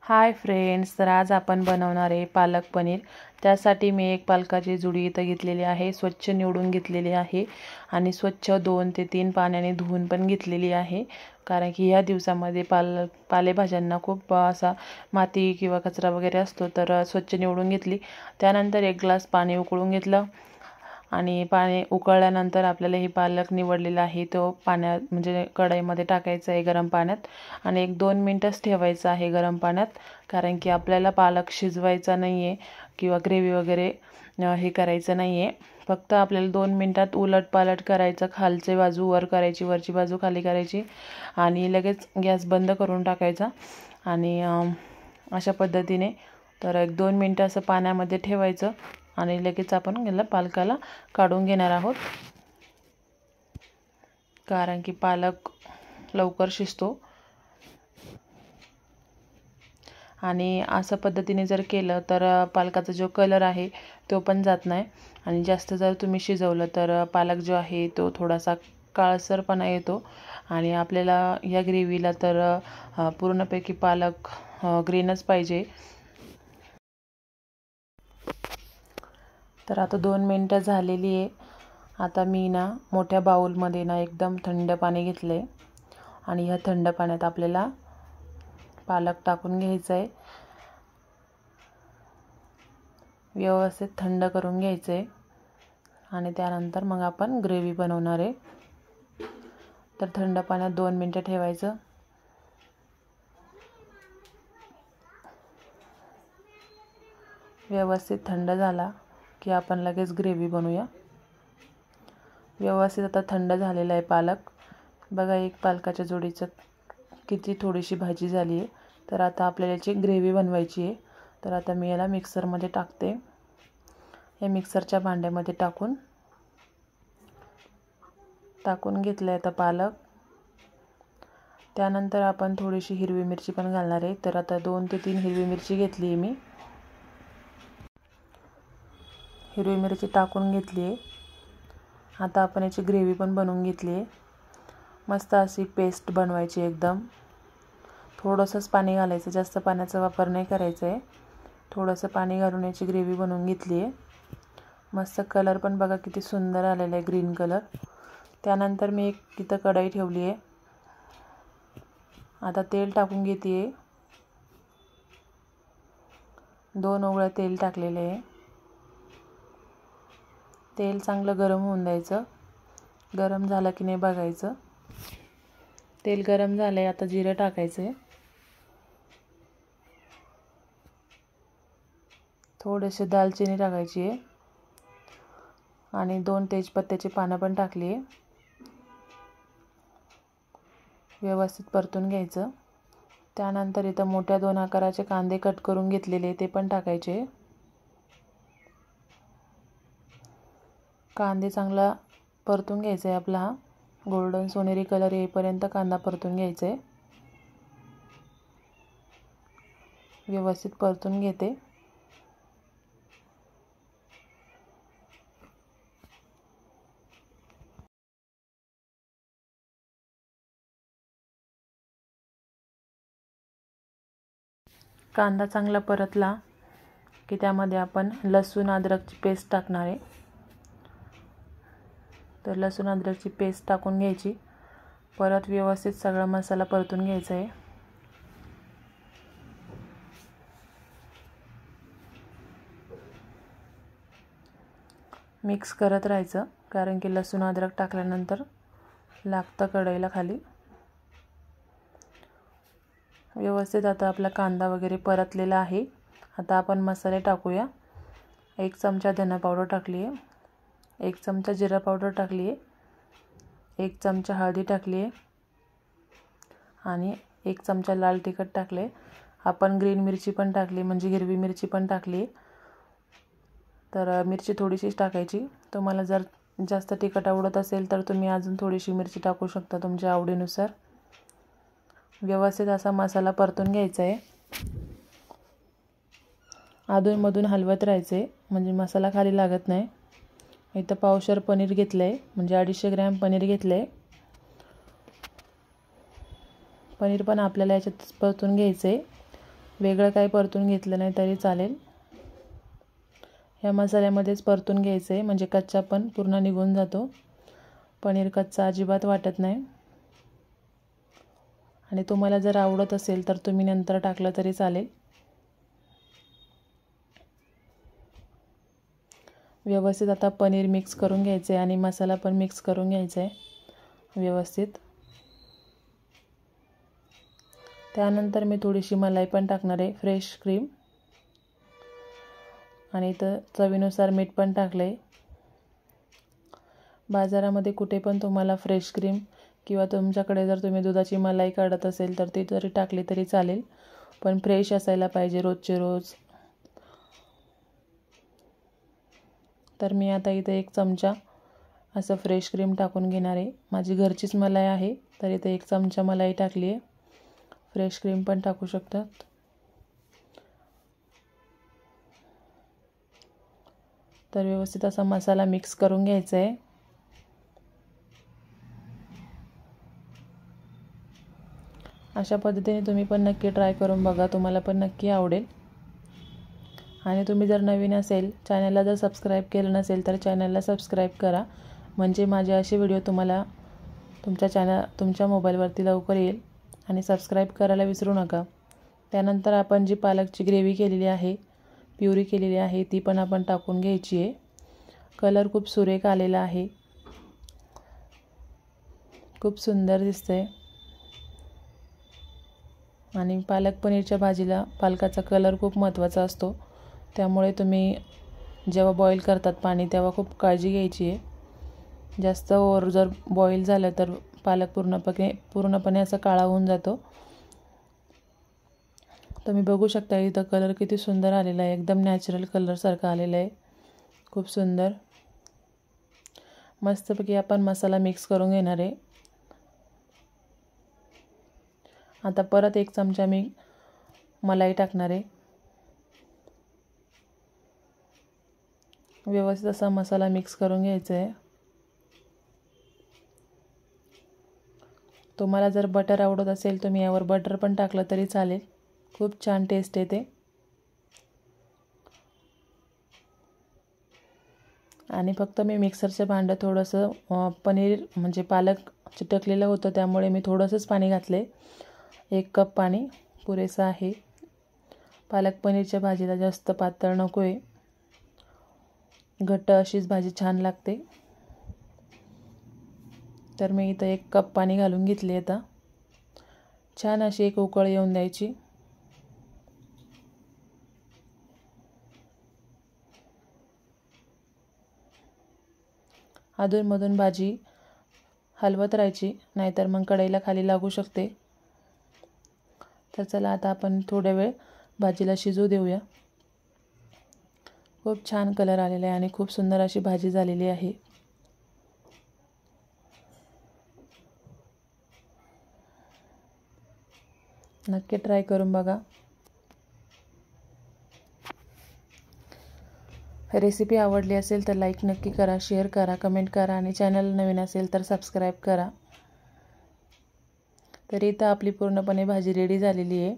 Hi friends, तर आज आपण बनवणार आहे पालक पनीर। त्यासाठी मी एक पालकाची जुडी इथं घेतलेली आहे, स्वच्छ निवडून घेतलेली आहे आणि स्वच्छ 2 ते 3 पाण्याने धुवून पण घेतलेली आहे। कारण की या दिवसामध्ये पालेभाज्यांना खूप असा माती किंवा कचरा वगैरे असतो, तर स्वच्छ निवडून घेतली। त्यानंतर 1 ग्लास पाणी उकळून घेतलं आणि पाणी उकळल्यानंतर आपल्याला ही पालक निवडलेला आहे तो पाण्यात म्हणजे कढईमध्ये टाकायचा आहे गरम पाण्यात आणि 1-2 मिनिटच ठेवायचं आहे गरम पाण्यात। कारण की आपल्याला पालक शिजवायचा नाही आहे किंवा ग्रेव्ही वगैरे हे करायचं नाही आहे। फक्त आपल्याला 2 मिनिटात उलटपालट करायचं, खालची बाजू वर करायची, वरची बाजू खाली करायची आणि लगेच गॅस बंद करून टाकायचा। आणि अशा पद्धतीने तर 1-2 मिनिटं असं पाण्यामध्ये ठेवायचं आणि लगेच आपण याला पालकाला काढून घेणार आहोत। कारण की पालक लवकर शिजतो आणि अशा पद्धतीने जर केलं तर पालकाचा जो कलर आहे तो पण जात नाही आणि जास्त जर तुम्ही शिजवलं तर पालक जो आहे तो थोडासा काळसरपणा येतो आणि आपल्याला या ग्रेव्हीला तर पूर्णपैकी पालक ग्रीनच पाहिजे। तर आता 2 मिनिटं झालेली आहे। आता मी ना मोठ्या बाउलमध्ये ना एकदम थंड पाणी घेतले आणि ह्या थंड पाण्यात आपल्याला पालक टाकून घ्यायचा आहे, व्यवस्थित थंड करून घ्यायचं आहे आणि त्यानंतर मग आपण ग्रेव्ही बनवणार आहे। तर थंड पाण्यात 2 मिनिटं ठेवायचं। व्यवस्थित थंड झाला की आपण लगेच ग्रेव्ही बनवूया। व्यवस्थित आता थंड झालेला आहे पालक। बघा, एक पालकाच्या जोडीचं किती थोडीशी भाजी झाली आहे। तर आता आपल्याला याची ग्रेव्ही बनवायची आहे। तर आता मी याला मिक्सरमध्ये टाकते। या मिक्सरच्या भांड्यामध्ये टाकून घेतलं आहे आता पालक। त्यानंतर आपण थोडीशी हिरवी मिरची पण घालणार आहे। तर आता 2 ते 3 हिरवी मिरची घेतली आहे मी। हिरवी मिरची टाकून घेतली आहे। आता आपण याची ग्रेव्ही पण बनवून घेतली आहे। मस्त अशी पेस्ट बनवायची एकदम। थोडंसंच पाणी घालायचं, जास्त पाण्याचा वापर नाही करायचा आहे। थोडंसं पाणी घालून याची ग्रेव्ही बनवून घेतली आहे। मस्त कलर पण बघा किती सुंदर आलेला आहे, ग्रीन कलर। त्यानंतर मी एक तिथं कढई ठेवली आहे। आता तेल टाकून घेते आहे। 2 उकळ्या तेल टाकलेले आहे। तेल चांगलं गरम होऊन द्यायचं। गरम झालं की नाही बघायचं। तेल गरम झालं आहे, आता जिरं टाकायचं आहे। थोडेसे दालचिनी टाकायची आहे आणि 2 तेजपत्त्याची पानं पण टाकली आहे। व्यवस्थित परतून घ्यायचं। त्यानंतर इथं मोठ्या 2 आकाराचे कांदे कट करून घेतलेले ते पण टाकायचे। कांदे चांगला परतून घ्यायचा आहे आपला, हा गोल्डन सोनेरी कलर येईपर्यंत कांदा परतून घ्यायचा आहे। व्यवस्थित परतून घेते। कांदा चांगला परतला की त्यामध्ये आपण लसूण अद्रकची पेस्ट टाकणार आहे। तर लसूण अद्रकची पेस्ट टाकून घ्यायची। परत व्यवस्थित सगळा मसाला परतून घ्यायचा आहे। मिक्स करत राहायचं, कारण की लसूण अद्रक टाकल्यानंतर लागतं कढईला खाली। व्यवस्थित आता आपला कांदा वगैरे परतलेला आहे। आता आपण मसाले टाकूया। 1 चमचा धना पावडर टाकली आहे, 1 चमचा जिरा पावडर टाकली आहे, 1 चमचा हळदी टाकली आहे आणि 1 चमचा लाल तिखट टाकले। आपण ग्रीन मिरची पण टाकली, म्हणजे हिरवी मिरची पण टाकली। तर मिरची थोडीशीच टाकायची। तुम्हाला जर जास्त तिखट आवडत असेल तर तुम्ही अजून थोडीशी मिरची टाकू शकता तुमच्या आवडीनुसार। व्यवस्थित असा मसाला परतून घ्यायचा आहे। अधूनमधून हलवत राहायचे म्हणजे मसाला खाली लागत नाही। इथं पावशेर पनीर घेतलं आहे, म्हणजे 250 ग्रॅम पनीर घेतलं आहे। पनीर पण आपल्याला याच्यात परतून घ्यायचं आहे। वेगळं काही परतून घेतलं नाही तरी चालेल. ह्या मसाल्यामध्येच परतून घ्यायचं आहे, म्हणजे कच्चा पण पूर्ण निघून जातो. पनीर कच्चा अजिबात वाटत नाही. आणि तुम्हाला जर आवडत असेल तर तुम्ही नंतर टाकलं तरी चालेल. व्यवस्थित आता पनीर मिक्स करून घ्यायचं आहे आणि मसाला पण मिक्स करून घ्यायचा आहे व्यवस्थित. त्यानंतर मी थोडीशी मलाई पण टाकणार आहे, फ्रेश क्रीम. आणि इथं चवीनुसार मीठ पण टाकलं आहे. बाजारामध्ये कुठे पण तुम्हाला फ्रेश क्रीम किंवा तुमच्याकडे जर तुम्ही दुधाची मलाई काढत असेल तर ती जरी टाकली तरी चालेल, पण फ्रेश असायला पाहिजे रोजचे रोज. तर मी आता इथे 1 चमचा असं फ्रेश क्रीम टाकून घेणार आहे. माझी घरचीच मलाई आहे तर इथे 1 चमचा मलाई टाकली आहे. फ्रेश क्रीम पण टाकू शकतात. तर व्यवस्थित असा मसाला मिक्स करून घ्यायचा आहे. अशा पद्धतीने तुम्ही पण नक्की ट्राय करून बघा, तुम्हाला पण नक्की आवडेल. आणि तुम्ही जर नवीन असेल, चॅनलला जर सबस्क्राईब केलं नसेल तर चॅनलला सबस्क्राईब करा, म्हणजे माझे असे व्हिडिओ तुम्हाला तुमच्या मोबाईलवरती लवकर येईल. आणि सबस्क्राईब करायला विसरू नका. त्यानंतर आपण जी पालकची ग्रेव्ही केलेली आहे, प्युरी केलेली आहे, ती पण आपण टाकून घ्यायची आहे. कलर खूप सुरेख आलेला आहे, खूप सुंदर दिसतंय. आणि पालक पनीरच्या भाजीला पालकाचा कलर खूप महत्त्वाचा असतो, त्यामुळे तुम्ही जेव्हा बॉईल करतात पाणी तेव्हा खूप काळजी घ्यायची आहे. जास्त ओव्हर जर बॉईल झालं तर पालक पूर्णपणे असा काळा होऊन जातो. तुम्ही बघू शकता इथं कलर किती सुंदर आलेला आहे, एकदम नॅचरल कलरसारखा आलेला आहे, खूप सुंदर. मस्तपैकी आपण मसाला मिक्स करून घेणार आहे. आता परत 1 चमचा मी मलाई टाकणार आहे. व्यवस्थित असा मसाला मिक्स करून घ्यायचा आहे. तुम्हाला जर बटर आवडत असेल तुम्ही यावर बटर पण टाकलं तरी चालेल, खूप छान टेस्ट येते. आणि फक्त मी मिक्सरचं भांडं थोडंसं पनीर म्हणजे पालक चिटकलेलं होतं त्यामुळे मी थोडंसंच पाणी घातले. 1 कप पाणी पुरेसं आहे. पालक पनीरच्या भाजीला जास्त पातळ नको आहे, घट्ट अशीच भाजी छान लागते. तर मी इथं 1 कप पाणी घालून घेतले. आता छान अशी एक उकळ येऊन द्यायची. अधूनमधून भाजी हलवत राहायची, नाहीतर मग कढईला खाली लागू शकते. तर चला आता आपण थोड्या वेळ भाजीला शिजू देऊया. खूप छान कलर आलेला आहे आणि खूप सुंदर अशी भाजी झालेली आहे. नक्की ट्राय करून बघा. रेसिपी आवडली असेल तर लाईक नक्की करा, शेअर करा, कमेंट करा आणि चॅनल नवीन असेल तर सबस्क्राईब करा. तर इथं आपली पूर्णपणे भाजी रेडी झालेली आहे.